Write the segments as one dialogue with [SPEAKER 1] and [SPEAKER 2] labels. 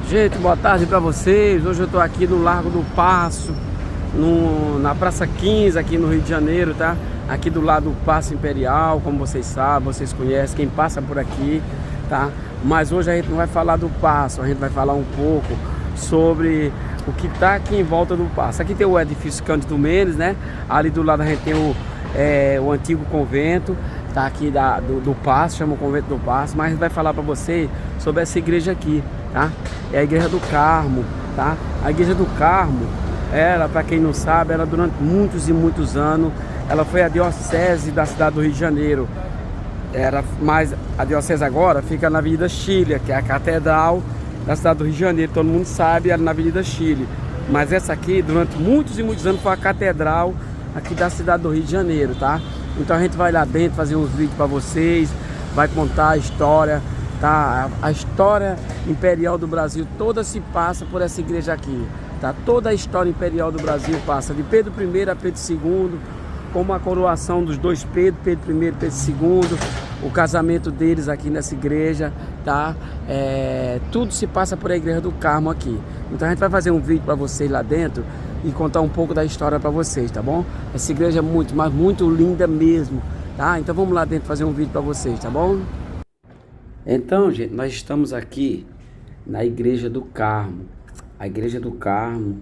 [SPEAKER 1] Gente, boa tarde para vocês. Hoje eu estou aqui no Largo do Paço, na Praça 15, aqui no Rio de Janeiro, tá? Aqui do lado do Paço Imperial, como vocês sabem, vocês conhecem, quem passa por aqui, tá? Mas hoje a gente não vai falar do Paço, a gente vai falar um pouco sobre o que tá aqui em volta do Paço. Aqui tem o edifício Cândido Mendes, né? Ali do lado a gente tem o antigo convento, tá? Aqui do Paço, chama o Convento do Paço, mas a gente vai falar para vocês sobre essa igreja aqui, tá? É a Igreja do Carmo, tá? A Igreja do Carmo, ela, para quem não sabe, ela durante muitos e muitos anos, ela foi a diocese da cidade do Rio de Janeiro. Mas a diocese agora fica na Avenida Chile, que é a catedral da cidade do Rio de Janeiro. Todo mundo sabe, ela na Avenida Chile. Mas essa aqui, durante muitos e muitos anos, foi a catedral aqui da cidade do Rio de Janeiro, tá? Então a gente vai lá dentro fazer uns vídeos para vocês, vai contar a história, tá? A história imperial do Brasil toda se passa por essa igreja aqui, tá? Toda a história imperial do Brasil passa de Pedro I a Pedro II, como a coroação dos dois Pedro, Pedro I e Pedro II, o casamento deles aqui nessa igreja, tá? Tudo se passa por a Igreja do Carmo aqui. Então a gente vai fazer um vídeo para vocês lá dentro e contar um pouco da história para vocês, tá bom? Essa igreja é muito, mas muito linda mesmo, tá? Então vamos lá dentro fazer um vídeo para vocês, tá bom? Então, gente, nós estamos aqui na Igreja do Carmo. A Igreja do Carmo,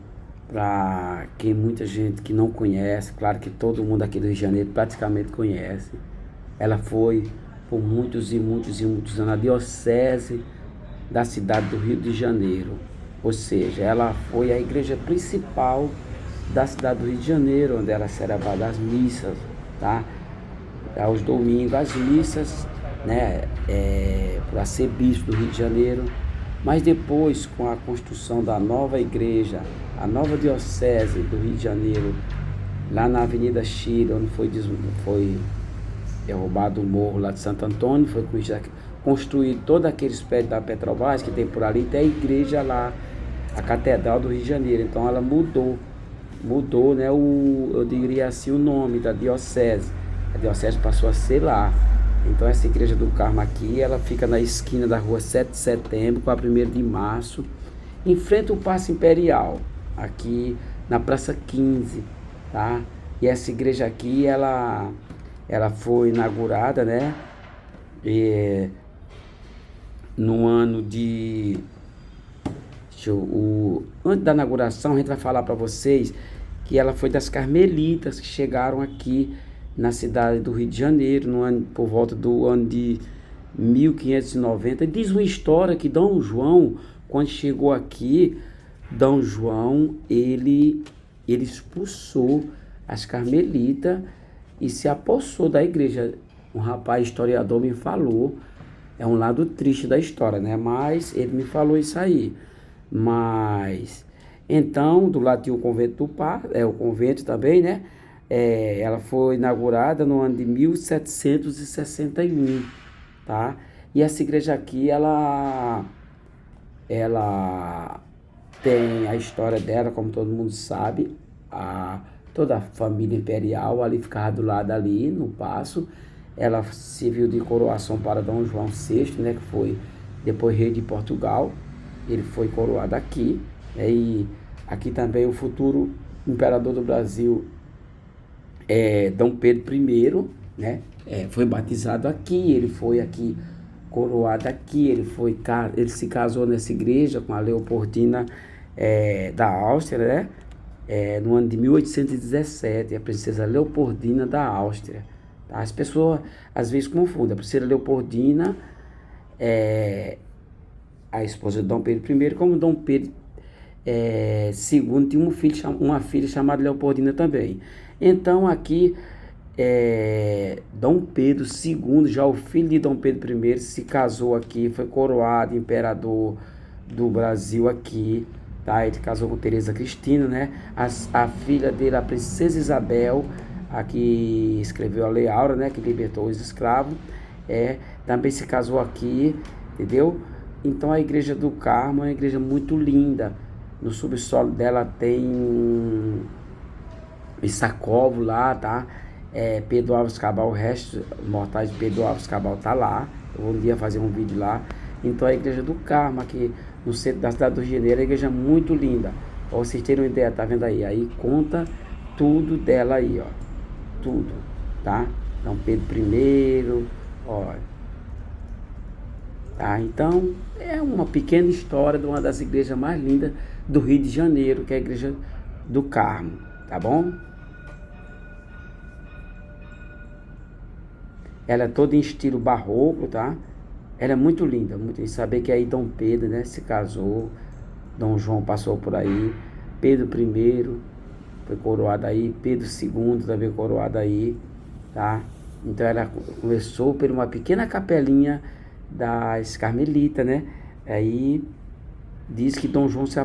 [SPEAKER 1] para quem muita gente que não conhece, claro que todo mundo aqui do Rio de Janeiro praticamente conhece. Ela foi por muitos e muitos e muitos anos a diocese da cidade do Rio de Janeiro. Ou seja, ela foi a igreja principal da cidade do Rio de Janeiro, onde era celebrada as missas, tá? Aos domingos, as missas, né? Para ser bispo do Rio de Janeiro. Mas depois, com a construção da nova igreja, a nova diocese do Rio de Janeiro, lá na Avenida Chile, onde foi derrubado o morro lá de Santo Antônio, foi construído todo aquele prédio da Petrobras que tem por ali, tem a igreja lá, a Catedral do Rio de Janeiro. Então ela mudou, né, eu diria assim, o nome da diocese. A diocese passou a ser lá. Então essa Igreja do Carmo aqui, ela fica na esquina da rua 7 de setembro com a 1º de março, em frente ao Paço Imperial, aqui na Praça 15, tá? E essa igreja aqui, ela foi inaugurada, né? No ano de... Antes da inauguração, a gente vai falar para vocês que ela foi das carmelitas que chegaram aqui na cidade do Rio de Janeiro, por volta do ano de 1590. Diz uma história que Dom João, quando chegou aqui, Dom João, ele expulsou as carmelitas e se apossou da igreja. Um rapaz historiador me falou, é um lado triste da história, né? Mas ele me falou isso aí. Mas, então, do lado tinha o convento do Paço, o convento também, né? Ela foi inaugurada no ano de 1761, tá? E essa igreja aqui, ela tem a história dela, como todo mundo sabe. Toda a família imperial ali ficava do lado ali, no Paço. Ela serviu de coroação para Dom João VI, né? Que foi depois rei de Portugal. Ele foi coroado aqui, né? E aqui também o futuro imperador do Brasil, Dom Pedro I, né? Foi batizado aqui, ele foi aqui coroado aqui, ele se casou nessa igreja com a Leopoldina da Áustria, né? No ano de 1817, a princesa Leopoldina da Áustria, tá? As pessoas às vezes confundem, a princesa Leopoldina a esposa de Dom Pedro I, como Dom Pedro II tinha uma filha chamada Leopoldina também. Então aqui Dom Pedro II, já o filho de Dom Pedro I, se casou aqui, foi coroado imperador do Brasil aqui, tá? Ele casou com Teresa Cristina, né? A filha dele, a princesa Isabel, a que escreveu a Lei Áurea, né? Que libertou os escravos, também se casou aqui, entendeu? Então a Igreja do Carmo é uma igreja muito linda. No subsolo dela tem um sarcófago lá, tá? Pedro Álvares Cabral, o resto mortais de Pedro Álvares Cabral tá lá. Eu vou um dia fazer um vídeo lá. Então a Igreja do Carmo aqui no centro da cidade do Rio de Janeiro, a igreja muito linda. Pra vocês terem uma ideia, tá vendo aí? Aí conta tudo dela aí, ó. Tudo, tá? Dom Pedro I, ó. Tá? Então, é uma pequena história de uma das igrejas mais lindas do Rio de Janeiro, que é a Igreja do Carmo, tá bom? Ela é toda em estilo barroco, tá? Ela é muito linda, muito linda. Saber que aí Dom Pedro, né, se casou, Dom João passou por aí, Pedro I foi coroado aí, Pedro II também coroado aí, tá? Então ela começou por uma pequena capelinha das Carmelitas, né? Aí diz que Dom João se